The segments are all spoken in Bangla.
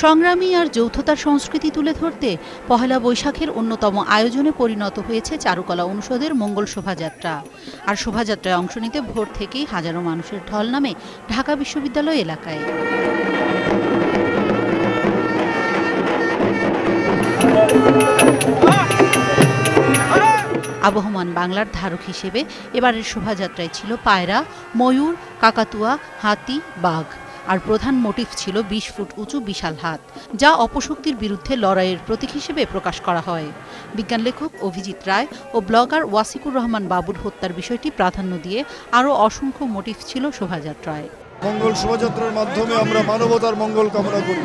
সংগ্রামী আর যৌথতার সংস্কৃতি তুলে ধরতে পহেলা বৈশাখের অন্যতম আয়োজনে পরিণত হয়েছে চারুকলা অনুষদের মঙ্গল শোভাযাত্রা। আর শোভাযাত্রায় অংশ নিতে ভোর থেকেই হাজারো মানুষের ঢল নামে ঢাকা বিশ্ববিদ্যালয় এলাকায়। আবহমান বাংলার ধারক হিসেবে এবারের শোভাযাত্রায় ছিল পায়রা, ময়ূর, কাকাতুয়া, হাতি, বাঘ। আর প্রধান মোটিভ ছিল ২০ ফুট উঁচু বিশাল হাত, যা অপশক্তির বিরুদ্ধে লড়াইয়ের প্রতীক হিসেবে প্রকাশ করা হয়। বিজ্ঞান লেখক অভিজিৎ রায় ও ব্লগার ওয়াসিকুর রহমান বাবুর হত্যার বিষয়টি প্রাধান্য দিয়ে আরও অসংখ্য মোটিভ ছিল শোভাযাত্রায়। মঙ্গল শোভাযাত্রার মাধ্যমে আমরা মানবতার মঙ্গল কামনা করি,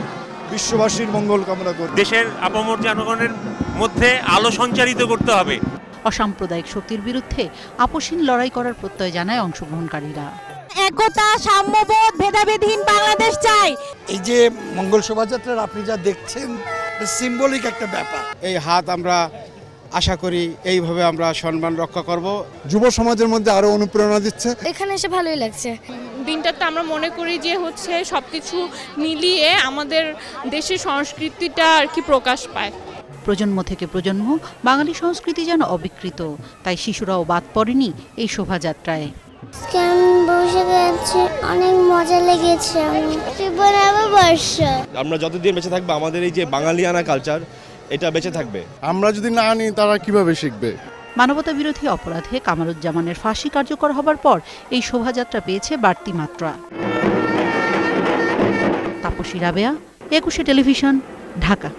বিশ্ববাসীর মঙ্গল কামনা করি। দেশের আপামর জনগণের মধ্যে আলো সঞ্চারিত করতে হবে। অসাম্প্রদায়িক শক্তির বিরুদ্ধে আপোষহীন লড়াই করার প্রত্যয় জানায় অংশগ্রহণকারীরা। একতা, সাম্যবোধ, ভেদাভেদহীন বাংলাদেশ চাই। এই যে মঙ্গল শোভাযাত্রার আপনি যা দেখছেন, সিম্বলিক একটা ব্যাপার। এই হাত আমরা আশা করি এইভাবে আমরা সম্মান রক্ষা করব। যুব সমাজের মধ্যে আরো অনুপ্রেরণা দিচ্ছে। এখানে এসে ভালোই লাগছে। দিনটাতে আমরা মনে করি যে হচ্ছে সবকিছু মিলিয়ে আমাদের দেশের সংস্কৃতিটা আর কি প্রকাশ পায়। প্রজন্ম থেকে প্রজন্ম বাঙালি সংস্কৃতি যেন অবিকৃত, তাই শিশুরাও বাদ পড়েনি এই শোভাযাত্রায়। অনেক মজা লেগেছে। আমরা যতদিন বেঁচে থাকবো আমাদের এই যে বাঙালিয়ানা কালচার, এটা বেঁচে থাকবে। আমরা যদি না নিই তারা কিভাবে শিখবে? মানবতা বিরোধী অপরাধে কামারুজ্জামানের ফাঁসি কার্যকর হবার পর এই শোভাযাত্রা পেয়েছে বাড়তি মাত্রা। তাপসী রাবেয়া, ২১ টেলিভিশন, ঢাকা।